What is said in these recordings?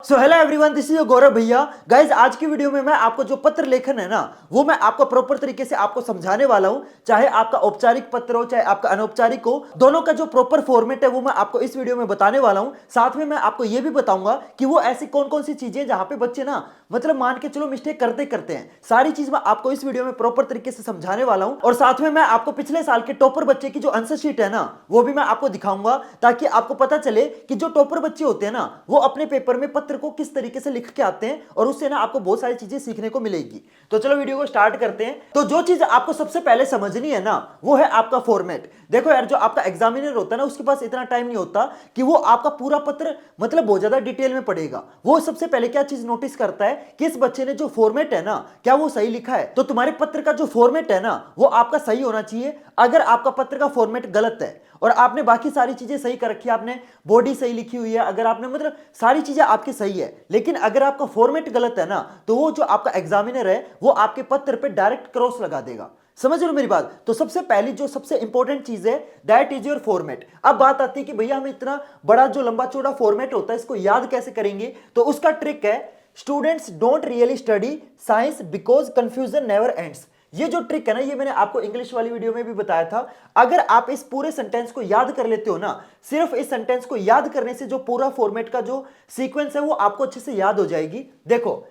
So hello everyone, this is Gaurav भैया। Guys, आज की वीडियो में मैं आपको जो पत्र लेखन है ना, वो मैं आपको प्रॉपर तरीके से आपको समझाने वाला हूं। चाहे आपका औपचारिक पत्र हो चाहे आपका अनौपचारिक हो, दोनों का जो प्रॉपर फॉर्मेट है वो मैं आपको इस वीडियो में बताने वाला हूं। साथ में मैं आपको ये भी बताऊंगा कि वो ऐसी कौन कौन सी चीजें जहां पे बच्चे ना मतलब मान के चलो मिस्टेक करते करते हैं। सारी चीज मैं आपको इस वीडियो में प्रॉपर तरीके से समझाने वाला हूं। और साथ में मैं आपको पिछले साल के टॉपर बच्चे की जो आंसर शीट है ना, वो भी मैं आपको दिखाऊंगा, ताकि आपको पता चले कि जो टॉपर बच्चे होते हैं ना, वो अपने पेपर में पत्र को किस तरीके से लिख के आते हैं, और उससे ना आपको बहुत सारी चीजें सीखने को मिलेगी। तो चलो वीडियो को स्टार्ट करते हैं। तो जो चीज आपको सबसे पहले समझनी है ना, वो है आपका फॉर्मेट। देखो यार, जो आपका एग्जामिनर होता है ना, उसके पास इतना टाइम नहीं होता कि वो आपका पूरा पत्र मतलब बहुत ज्यादा डिटेल में पढ़ेगा। वो सबसे पहले क्या चीज नोटिस करता है कि इस बच्चे ने जो फॉर्मेट है ना, क्या वो सही लिखा है। तो तुम्हारे पत्र का जो फॉर्मेट है ना, वो आपका सही होना चाहिए। अगर आपका पत्र का फॉर्मेट गलत है और आपने बाकी सारी चीजें सही कर रखी है, आपने बॉडी सही लिखी हुई है, अगर आपने मतलब सारी चीजें आपकी सही है, लेकिन अगर आपका फॉर्मेट गलत है ना, तो वो जो आपका एग्जामिनर है वो आपके पत्र पे डायरेक्ट क्रॉस लगा देगा। समझ रहे हो मेरी बात? तो सबसे पहली जो सबसे इंपॉर्टेंट चीज है, दैट इज योर फॉर्मेट। अब बात आती है कि भैया हमें इतना बड़ा जो लंबा चौड़ा फॉर्मेट होता है, इसको याद कैसे करेंगे? तो उसका ट्रिक है, students don't really study science because confusion never ends. ये जो ट्रिक है ना, ये मैंने आपको इंग्लिश वाली वीडियो में भी बताया था। अगर आप इस पूरे सेंटेंस को याद कर लेते हो ना, सिर्फ इस सेंटेंस को याद करने से जो पूरा फॉर्मेट का जो सीक्वेंस है वो आपको अच्छे से याद हो जाएगी। देखो,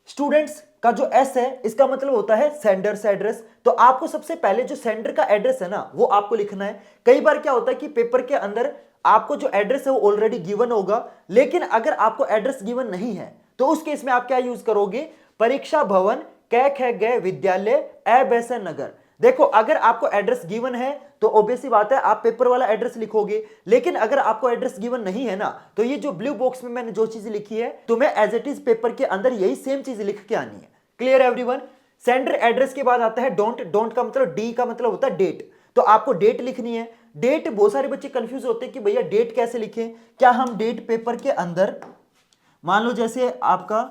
स्टूडेंट्स का जो एस है, इसका मतलब होता है सेंडर्स एड्रेस। तो आपको सबसे पहले जो सेंडर का एड्रेस है ना, वो आपको लिखना है। कई बार क्या होता है कि पेपर के अंदर आपको जो एड्रेस है वो ऑलरेडी गिवन होगा, लेकिन अगर आपको एड्रेस गिवन नहीं है तो उस केस में आप क्या यूज करोगे? परीक्षा भवन, कै ख गए विद्यालय, ए बैसे नगर। देखो, अगर आपको एड्रेस गिवन है तो ऑब्वियस सी बात है आप पेपर वाला एड्रेस लिखोगे, लेकिन अगर आपको एड्रेस गिवन नहीं है ना, तो ये जो ब्लू बॉक्स में मैंने जो चीज लिखी है, तुम्हें एज इट इज पेपर के अंदर यही सेम चीज लिख के आनी है। Clear everyone? सेंडर एड्रेस के बाद आता है डोंट। डोंट का मतलब, डी का मतलब होता है डेट। तो आपको डेट लिखनी है। डेट, बहुत सारे बच्चे कंफ्यूज होते हैं कि भैया डेट कैसे लिखें। क्या हम डेट पेपर के अंदर, मान लो जैसे आपका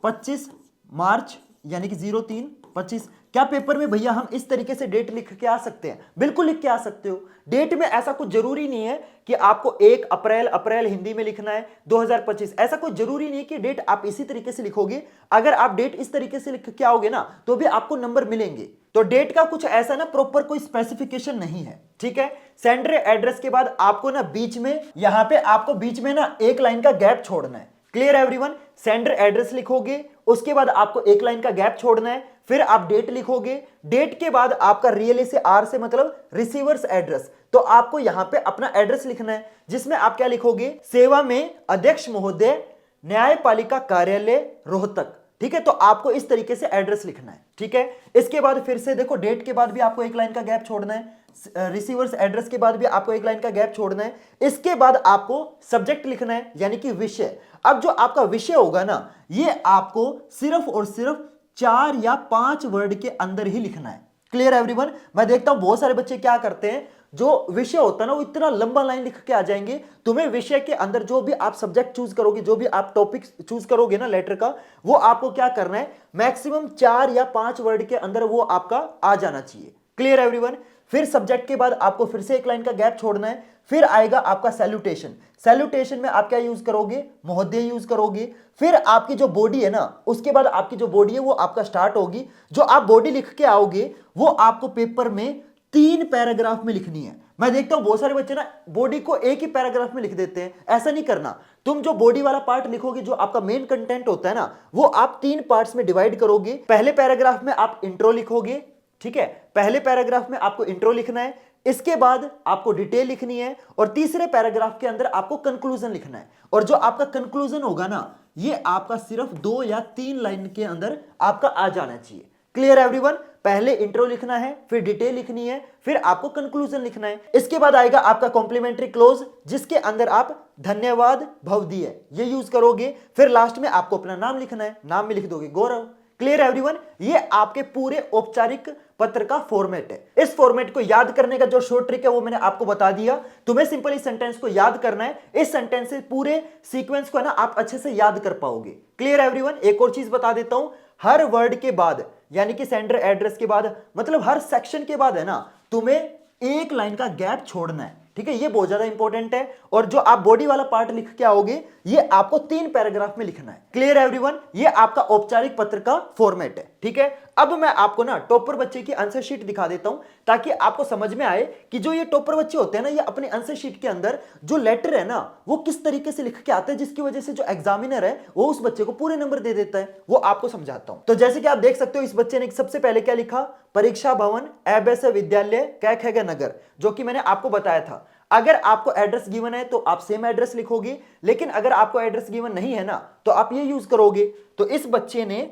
25 मार्च यानी कि 03/25, क्या पेपर में भैया हम इस तरीके से डेट लिख के आ सकते हैं? बिल्कुल लिख के आ सकते हो। डेट में ऐसा कुछ जरूरी नहीं है कि आपको 1 अप्रैल, अप्रैल हिंदी में लिखना है 2025, ऐसा कोई जरूरी नहीं है कि डेट आप इसी तरीके से लिखोगे। अगर आप डेट इस तरीके से लिख के आओगे ना, तो भी आपको नंबर मिलेंगे। तो डेट का कुछ ऐसा ना प्रॉपर कोई स्पेसिफिकेशन नहीं है, ठीक है। सेंडर एड्रेस के बाद आपको ना बीच में, यहां पे आपको बीच में ना एक लाइन का गैप छोड़ना है। Clear everyone? सेंडर एड्रेस लिखोगे, उसके बाद आपको एक लाइन का गैप छोड़ना है, फिर आप डेट लिखोगे। डेट के बाद आपका रियल से आर से मतलब रिसीवर्स एड्रेस। तो आपको यहां पे अपना एड्रेस लिखना है, जिसमें आप क्या लिखोगे? सेवा में अध्यक्ष महोदय, न्यायपालिका कार्यालय, रोहतक। ठीक है, तो आपको इस तरीके से एड्रेस लिखना है, ठीक है। इसके बाद फिर से देखो, डेट के बाद भी आपको एक लाइन का गैप छोड़ना है, रिसीवर्स एड्रेस के बाद भी आपको एक लाइन का गैप छोड़ना है। इसके बाद आपको सब्जेक्ट लिखना है, यानी कि विषय। अब जो आपका विषय होगा ना, ये आपको सिर्फ और सिर्फ 4 या 5 वर्ड के अंदर ही लिखना है। Clear everyone? मैं देखता हूं बहुत सारे बच्चे क्या करते हैं, जो विषय होता है ना, वो इतना लंबा लाइन लिख के आ जाएंगे। तुम्हें विषय के अंदर जो भी आप सब्जेक्ट चूज करोगे, जो भी आप टॉपिक चूज करोगे ना लेटर का, वो आपको क्या करना है? मैक्सिमम 4 या 5 वर्ड के अंदर वो आपका आ जाना चाहिए। Clear everyone? फिर सब्जेक्ट के बाद आपको फिर से एक लाइन का गैप छोड़ना है। फिर आएगा आपका सैल्यूटेशन। सैल्यूटेशन में आप क्या यूज करोगे? महोदय यूज करोगे। फिर आपकी जो बॉडी है ना, उसके बाद आपकी जो बॉडी है वो आपका स्टार्ट होगी। जो आप बॉडी लिख के आओगे, वो आपको पेपर में 3 पैराग्राफ में लिखनी है। मैं देखता हूं बहुत सारे बच्चे ना बॉडी को एक ही पैराग्राफ में लिख देते हैं। ऐसा नहीं करना। तुम जो बॉडी वाला पार्ट लिखोगे, जो आपका मेन कंटेंट होता है ना, वो आप 3 पार्ट्स में डिवाइड करोगे। पहले पैराग्राफ में आप इंट्रो लिखोगे, ठीक है। पहले पैराग्राफ में आपको इंट्रो लिखना है, इसके बाद आपको डिटेल लिखनी है, और तीसरे पैराग्राफ के अंदर आपको कंक्लूजन लिखना है। और जो आपका कंक्लूजन होगा ना, ये आपका सिर्फ 2 या 3 लाइन के अंदर आपका आ जाना चाहिए। Clear everyone? पहले इंट्रो लिखना है, फिर डिटेल लिखनी है, फिर आपको कंक्लूजन लिखना है। इसके बाद आएगा आपका कॉम्प्लीमेंट्री क्लोज, जिसके अंदर आप धन्यवाद भवदीय ये यूज करोगे। फिर लास्ट में आपको अपना नाम लिखना है, नाम में लिख दोगे गौरव। Clear everyone? ये आपके पूरे औपचारिक पत्र का फॉर्मेट है। इस फॉर्मेट को याद करने का जो शॉर्ट ट्रिक है वो मैंने आपको बता दिया। तुम्हें सिंपल इस सेंटेंस को याद करना है। इस सेंटेंस से पूरे सीक्वेंस को है ना आप अच्छे से याद कर पाओगे। Clear everyone? एक और चीज बता देता हूं, हर वर्ड के बाद यानी कि सेंडर एड्रेस के बाद, मतलब हर सेक्शन के बाद है ना, तुम्हें एक लाइन का गैप छोड़ना है। ठीक है, ये बहुत ज्यादा इंपॉर्टेंट है। और जो आप बॉडी वाला पार्ट लिख के आओगे, ये आपको 3 पैराग्राफ में लिखना है। Clear everyone? ये आपका औपचारिक पत्र का फॉर्मेट है, ठीक है। अब मैं आपको ना टॉपर बच्चे की आंसर शीट दिखा देता हूं ताकि आपको समझ में आए कि जो ये टॉपर बच्चे होते हैं ना, ये अपने आंसर शीट के अंदर जो लेटर है ना वो किस तरीके से लिख के आते हैं, जिसकी वजह से जो एग्जामिनर है वो उस बच्चे को पूरे नंबर दे देता है। वो आपको समझाता हूं। तो जैसे कि आप देख सकते हो, इस बच्चे ने सबसे पहले क्या लिखा, परीक्षा भवन एबस विद्यालय कैखेगा नगर, जो कि मैंने आपको बताया था। अगर आपको एड्रेस गिवन है तो आप सेम एड्रेस लिखोगे, लेकिन अगर आपको एड्रेस गिवन नहीं है ना तो आप ये यूज करोगे। तो इस बच्चे ने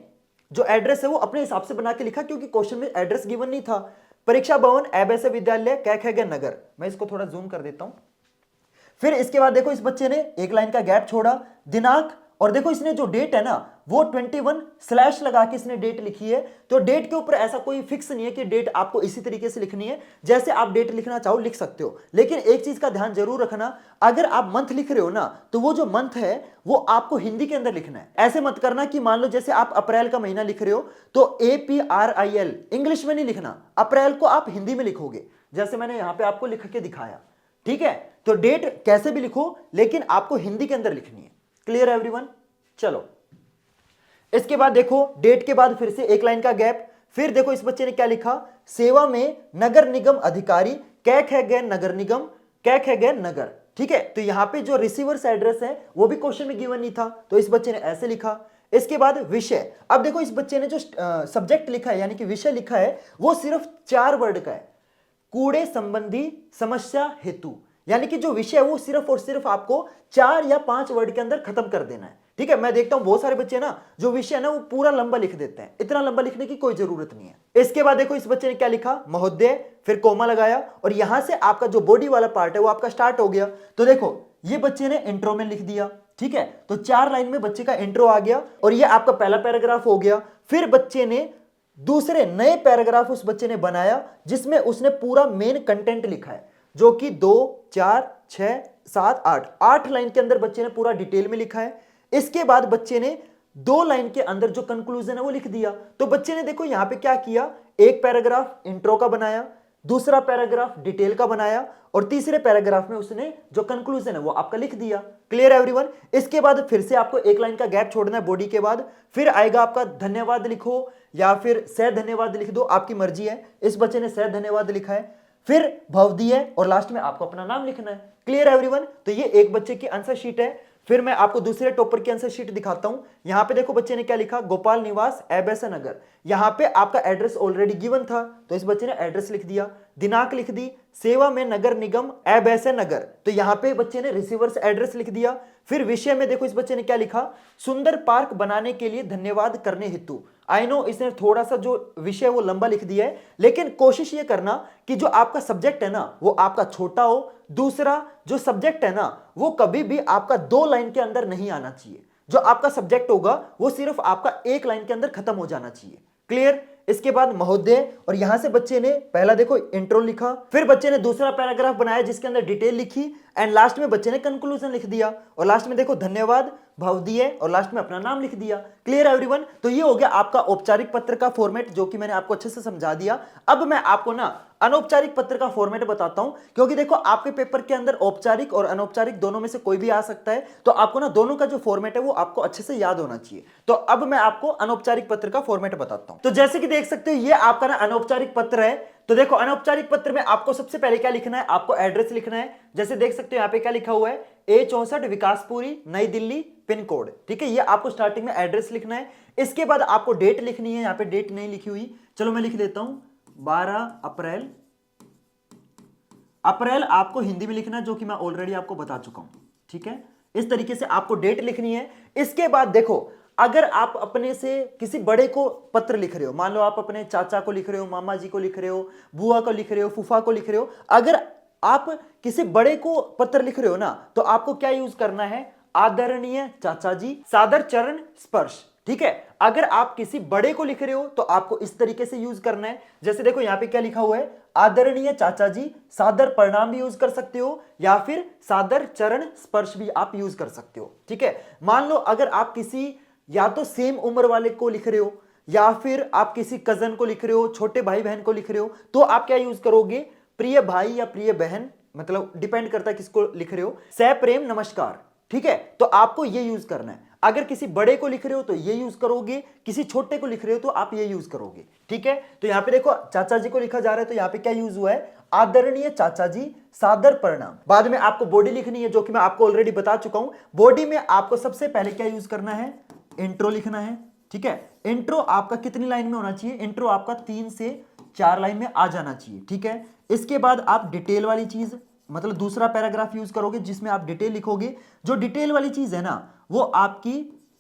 जो एड्रेस है वो अपने हिसाब से बना के लिखा, क्योंकि क्वेश्चन में एड्रेस गिवन नहीं था। परीक्षा भवन एबस विद्यालय कैखेगा नगर। मैं इसको थोड़ा जूम कर देता हूं। फिर इसके बाद देखो, इस बच्चे ने एक लाइन का गैप छोड़ा, दिनांक, और देखो इसने जो डेट है ना वो 21 स्लैश लगा के इसने डेट लिखी है। तो डेट के ऊपर ऐसा कोई फिक्स नहीं है कि डेट आपको इसी तरीके से लिखनी है, जैसे आप डेट लिखना चाहो लिख सकते हो। लेकिन एक चीज का ध्यान जरूर रखना, अगर आप मंथ लिख रहे हो ना तो वो जो मंथ है वो आपको हिंदी के अंदर लिखना है। ऐसे मत करना कि मान लो जैसे आप अप्रैल का महीना लिख रहे हो तो APRIL इंग्लिश में नहीं लिखना, अप्रैल को आप हिंदी में लिखोगे, जैसे मैंने यहां पे आपको लिख के दिखाया, ठीक है। तो डेट कैसे भी लिखो लेकिन आपको हिंदी के अंदर लिखनी है। Clear everyone? चलो, इसके बाद देखो डेट के बाद फिर से एक लाइन का गैप। फिर देखो इस बच्चे ने क्या लिखा, सेवा में नगर निगम अधिकारी कैख है गए नगर निगम कैख है गए नगर, ठीक है। तो यहां पे जो रिसीवर्स एड्रेस है वो भी क्वेश्चन में गिवन नहीं था, तो इस बच्चे ने ऐसे लिखा। इसके बाद विषय, अब देखो इस बच्चे ने जो सब्जेक्ट लिखा है यानी कि विषय लिखा है वो सिर्फ 4 वर्ड का है, कूड़े संबंधी समस्या हेतु, यानी कि जो विषय है वो सिर्फ और सिर्फ आपको 4 या 5 वर्ड के अंदर खत्म कर देना है, ठीक है। मैं देखता हूं बहुत सारे बच्चे ना जो विषय है ना वो पूरा लंबा लिख देते हैं, इतना लंबा लिखने की कोई जरूरत नहीं है। इसके बाद देखो इस बच्चे ने क्या लिखा, महोदय, फिर कोमा लगाया, और यहां से आपका जो बॉडी वाला पार्ट है वो आपका स्टार्ट हो गया। तो देखो ये बच्चे ने इंट्रो में लिख दिया, ठीक है। तो 4 लाइन में बच्चे का इंट्रो आ गया और ये आपका पहला पैराग्राफ हो गया। फिर बच्चे ने दूसरे नए पैराग्राफ उस बच्चे ने बनाया जिसमें उसने पूरा मेन कंटेंट लिखा है, जो कि 2, 4, 6, 7, 8 लाइन के अंदर बच्चे ने पूरा डिटेल में लिखा है। इसके बाद बच्चे ने 2 लाइन के अंदर जो कंक्लूजन है वो लिख दिया। तो बच्चे ने देखो यहां पे क्या किया, एक पैराग्राफ इंट्रो का बनाया, दूसरा पैराग्राफ डिटेल का बनाया, और तीसरे पैराग्राफ में उसने जो कंक्लूजन है वो आपका लिख दिया। Clear everyone? इसके बाद फिर से आपको एक लाइन का गैप छोड़ना है बॉडी के बाद, फिर आएगा आपका धन्यवाद लिखो या फिर सह धन्यवाद लिख दो, आपकी मर्जी है। इस बच्चे ने सह धन्यवाद लिखा है, फिर भवदीय, और लास्ट में आपको अपना नाम लिखना है। Clear everyone? तो ये एक बच्चे की आंसर शीट है। फिर मैं आपको दूसरे टॉपर की आंसर शीट दिखाता हूं। यहां पे देखो बच्चे ने क्या लिखा, गोपाल निवास एबस नगर। यहां पे आपका एड्रेस ऑलरेडी गिवन था तो इस बच्चे ने एड्रेस लिख दिया, दिनांक लिख दी, सेवा में नगर निगम एबस नगर, तो यहां पे बच्चे ने रिसीवर्स एड्रेस लिख दिया। फिर विषय में देखो इस बच्चे ने क्या लिखा, सुंदर पार्क बनाने के लिए धन्यवाद करने हेतु। आई नो इसने थोड़ा सा जो विषय वो लंबा लिख दिया है, लेकिन कोशिश ये करना कि जो आपका सब्जेक्ट है ना वो आपका छोटा हो। दूसरा जो सब्जेक्ट है ना वो कभी भी आपका 2 लाइन के अंदर नहीं आना चाहिए, जो आपका सब्जेक्ट होगा वो सिर्फ आपका 1 लाइन के अंदर खत्म हो जाना चाहिए। क्लियर? इसके बाद महोदय, और यहां से बच्चे ने पहला देखो इंट्रो लिखा, फिर बच्चे ने दूसरा पैराग्राफ बनाया जिसके अंदर डिटेल लिखी, एंड लास्ट में बच्चे ने कंक्लूजन लिख दिया, और लास्ट में देखो धन्यवाद, भवदीय, और लास्ट में अपना नाम लिख दिया। Clear everyone? तो ये हो गया आपका औपचारिक पत्र का फॉर्मेट, जो कि मैंने आपको अच्छे से समझा दिया। अब मैं आपको ना अनौपचारिक पत्र का फॉर्मेट बताता हूं, क्योंकि देखो आपके पेपर के अंदर औपचारिक और अनौपचारिक दोनों में से कोई भी आ सकता है, तो आपको ना दोनों का जो फॉर्मेट है वो आपको अच्छे से याद होना चाहिए। तो अब मैं आपको अनौपचारिक पत्र का फॉर्मेट बताता हूं। तो जैसे कि देख सकते हो ये आपका ना अनौपचारिक पत्र है। तो देखो अनौपचारिक पत्र में आपको सबसे पहले क्या लिखना है, आपको एड्रेस लिखना है। जैसे देख सकते हो यहाँ पे क्या लिखा हुआ है, A64 विकासपुरी नई दिल्ली पिन कोड, ठीक है। ये आपको स्टार्टिंग में एड्रेस लिखना है। इसके बाद आपको डेट लिखनी है, यहाँ पे डेट नहीं लिखी हुई, चलो मैं लिख देता हूं 12 अप्रैल। अप्रैल आपको हिंदी में लिखना है, जो कि मैं ऑलरेडी आपको बता चुका हूं, ठीक है। इस तरीके से आपको डेट लिखनी है। इसके बाद देखो अगर आप अपने से किसी बड़े को पत्र लिख रहे हो, मान लो आप अपने चाचा को लिख रहे हो, मामा जी को लिख रहे हो, बुआ को लिख रहे हो, फूफा को लिख रहे हो, अगर आप किसी बड़े को पत्र लिख रहे हो ना तो आपको क्या यूज करना है, आदरणीय चाचा जी, सादर चरण स्पर्श, ठीक है। अगर आप किसी बड़े को लिख रहे हो तो आपको इस तरीके से यूज करना है। जैसे देखो यहां पे क्या लिखा हुआ है, आदरणीय चाचा जी, सादर प्रणाम भी यूज कर सकते हो या फिर सादर चरण स्पर्श भी आप यूज कर सकते हो, ठीक है। मान लो अगर आप किसी या तो सेम उम्र वाले को लिख रहे हो या फिर आप किसी कजन को लिख रहे हो, छोटे भाई बहन को लिख रहे हो, तो आप क्या यूज करोगे, प्रिय भाई या प्रिय बहन, मतलब डिपेंड करता है किसको लिख रहे हो, सह प्रेम नमस्कार, ठीक है, तो आपको ये यूज करना है। अगर किसी बड़े को लिख रहे हो तो ये यूज करोगे, किसी छोटे को लिख रहे हो तो आप ये यूज करोगे। ठीक है, तो यहां पे देखो चाचा जी को लिखा जा रहा है, तो यहां पे क्या यूज हुआ है, आदरणीय चाचा जी सादर प्रणाम। बाद में आपको बॉडी लिखनी है, जो कि मैं आपको ऑलरेडी बता चुका हूं। बॉडी में आपको सबसे पहले क्या यूज करना है, इंट्रो लिखना है। ठीक है, इंट्रो आपका कितनी लाइन में होना चाहिए, इंट्रो आपका 3 से 4 लाइन में आ जाना चाहिए। ठीक है, इसके बाद आप डिटेल वाली चीज, मतलब दूसरा पैराग्राफ यूज करोगे जिसमें आप डिटेल लिखोगे। जो डिटेल वाली चीज है ना, वो आपकी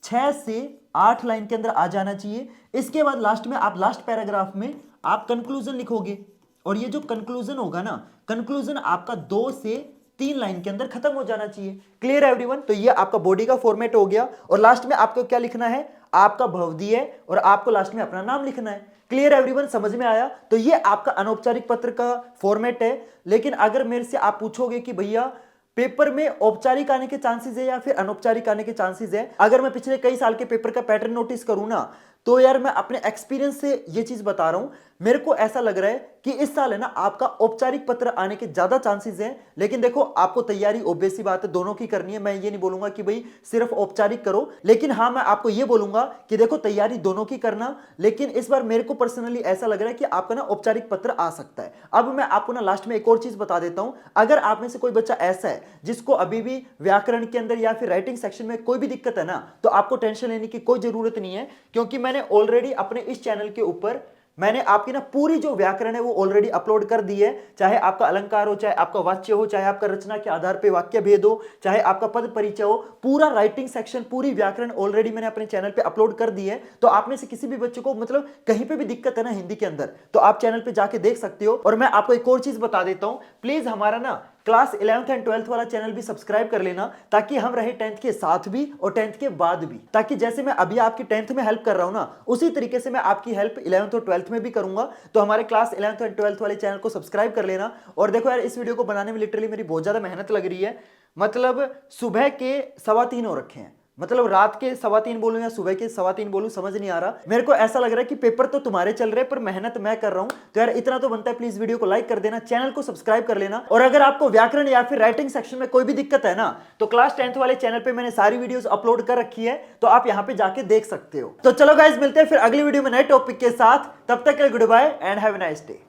6 से 8 लाइन के अंदर आ जाना चाहिए। इसके बाद लास्ट में आप लास्ट पैराग्राफ में आप कंक्लूजन लिखोगे, और ये जो कंक्लूजन होगा ना, कंक्लूजन आपका 2 से 3 लाइन के अंदर खत्म हो जाना चाहिए। क्लियर है एवरीवन? तो ये आपका बॉडी का फॉर्मेट हो गया, और लास्ट में आपको क्या लिखना है, आपका भवदीय, और आपको लास्ट में अपना नाम लिखना है। Clear everyone? समझ में आया? तो ये आपका अनौपचारिक पत्र का फॉर्मेट है। लेकिन अगर मेरे से आप पूछोगे कि भैया पेपर में औपचारिक आने के चांसेस है या फिर अनौपचारिक आने के चांसेस है, अगर मैं पिछले कई साल के पेपर का पैटर्न नोटिस करूं ना, तो यार मैं अपने एक्सपीरियंस से ये चीज बता रहा हूं, मेरे को ऐसा लग रहा है कि इस साल है ना आपका औपचारिक पत्र आने के ज्यादा चांसेस हैं। लेकिन देखो, आपको तैयारी ऑब्वियस सी बात है दोनों की करनी है। मैं ये नहीं बोलूंगा कि भाई सिर्फ औपचारिक करो, लेकिन हाँ मैं आपको ये बोलूंगा कि देखो तैयारी दोनों की करना। लेकिन इस बार मेरे को पर्सनली ऐसा लग रहा है कि आपका ना औपचारिक पत्र आ सकता है। अब मैं आपको ना लास्ट में एक और चीज बता देता हूं। अगर आप में से कोई बच्चा ऐसा है जिसको अभी भी व्याकरण के अंदर या फिर राइटिंग सेक्शन में कोई भी दिक्कत है ना, तो आपको टेंशन लेने की कोई जरूरत नहीं है, क्योंकि मैंने ऑलरेडी अपने इस चैनल के ऊपर मैंने आपकी ना पूरी जो व्याकरण है वो ऑलरेडी अपलोड कर दी है। चाहे आपका अलंकार हो, चाहे आपका वाच्य हो, चाहे आपका रचना के आधार पे वाक्य भेद हो, चाहे आपका पद परिचय हो, पूरा राइटिंग सेक्शन, पूरी व्याकरण ऑलरेडी मैंने अपने चैनल पे अपलोड कर दी है। तो आप में से किसी भी बच्चे को मतलब कहीं पे भी दिक्कत है ना हिंदी के अंदर, तो आप चैनल पे जाके देख सकते हो। और मैं आपको एक और चीज बता देता हूं, प्लीज हमारा ना क्लास 11th एंड 12th वाला चैनल भी सब्सक्राइब कर लेना, ताकि हम रहे 10th के साथ भी और 10th के बाद भी, ताकि जैसे मैं अभी आपकी 10th में हेल्प कर रहा हूं ना, उसी तरीके से मैं आपकी हेल्प 11th और 12th में भी करूंगा। तो हमारे क्लास 11th और 12th वाले चैनल को सब्सक्राइब कर लेना। और देखो यार, इस वीडियो को बनाने में लिटरली मेरी बहुत ज्यादा मेहनत लग रही है। मतलब सुबह के 3:15 हो रखे हैं, मतलब रात के 3:15 बोलूं या सुबह के 3:15 बोलूं, समझ नहीं आ रहा। मेरे को ऐसा लग रहा है कि पेपर तो तुम्हारे चल रहे हैं पर मेहनत मैं कर रहा हूं। तो यार इतना तो बनता है, प्लीज वीडियो को लाइक कर देना, चैनल को सब्सक्राइब कर लेना। और अगर आपको व्याकरण या फिर राइटिंग सेक्शन में कोई भी दिक्कत है ना, तो क्लास 10th वाले चैनल पे मैंने सारी वीडियोस अपलोड कर रखी है, तो आप यहां पे जाके देख सकते हो। तो चलो गाइस, मिलते हैं फिर अगली वीडियो में नए टॉपिक के साथ। तब तक के लिए good bye and have a nice day.